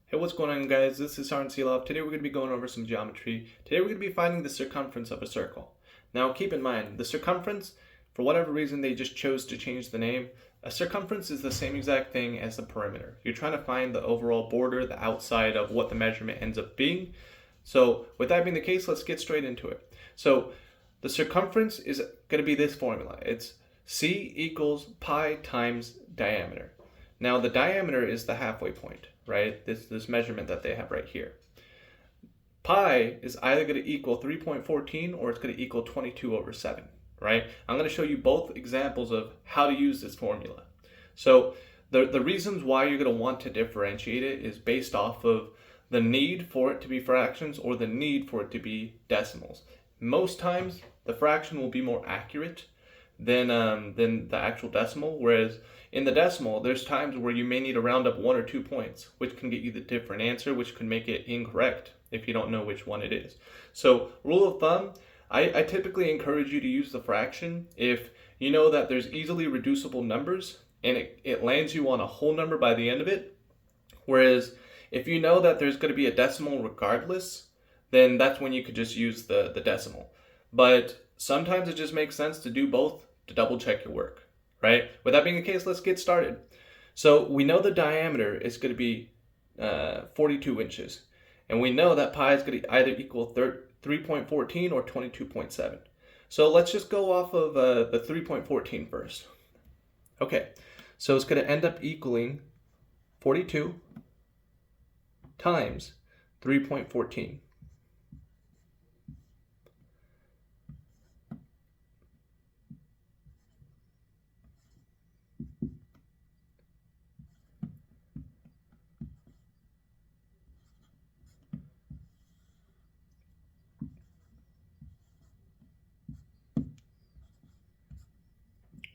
Hey, what's going on, guys? This is Love. Today we're going to be going over some geometry. Today we're going to be finding the circumference of a circle. Now keep in mind, the circumference, for whatever reason they just chose to change the name. A circumference is the same exact thing as the perimeter. You're trying to find the overall border, the outside of what the measurement ends up being. So with that being the case, let's get straight into it. So the circumference is going to be this formula. It's C equals pi times diameter. Now the diameter is the halfway point, right? This measurement that they have right here. Pi is either going to equal 3.14 or it's going to equal 22 over 7, right? I'm going to show you both examples of how to use this formula. So the reasons why you're going to want to differentiate it is based off of the need for it to be fractions or the need for it to be decimals. Most times the fraction will be more accurate than the actual decimal, whereas in the decimal, there's times where you may need to round up 1 or 2 points, which can get you the different answer, which can make it incorrect if you don't know which one it is. So rule of thumb, I typically encourage you to use the fraction if you know that there's easily reducible numbers and it lands you on a whole number by the end of it. Whereas if you know that there's going to be a decimal regardless, then that's when you could just use the decimal. But sometimes it just makes sense to do both to double check your work. Right? With that being the case, let's get started. So we know the diameter is going to be 42 inches. And we know that pi is going to either equal 3.14 or 22.7. So let's just go off of the 3.14 first. Okay, so it's going to end up equaling 42 times 3.14.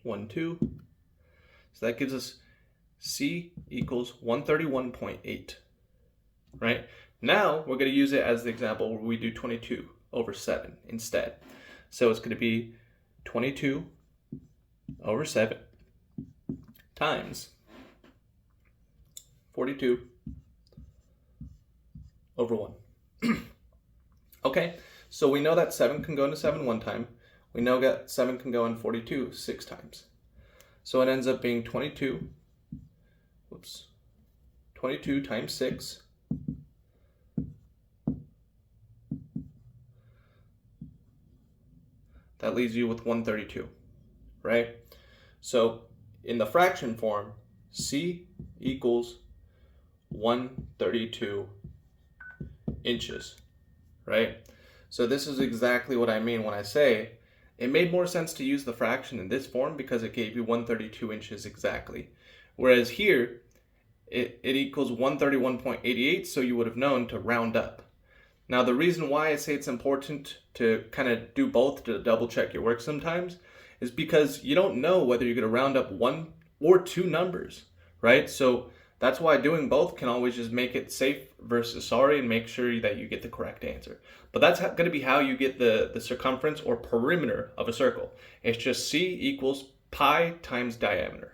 One, two. So that gives us C equals 131.8. Right? Now we're going to use it as the example where we do 22 over 7 instead. So it's going to be 22 over 7 times 42 over 1. Okay, so we know that 7 can go into 7 one time. We know that 7 can go in 42 6 times. So it ends up being 22 times 6. That leaves you with 132, right? So in the fraction form, C equals 132 inches, right? So this is exactly what I mean when I say it made more sense to use the fraction in this form because it gave you 132 inches exactly. Whereas here, it equals 131.88, so you would have known to round up. Now, the reason why I say it's important to kind of do both to double check your work sometimes is because you don't know whether you're going to round up 1 or 2 numbers, right? So that's why doing both can always just make it safe versus sorry and make sure that you get the correct answer. But that's going to be how you get the circumference or perimeter of a circle. It's just C equals pi times diameter.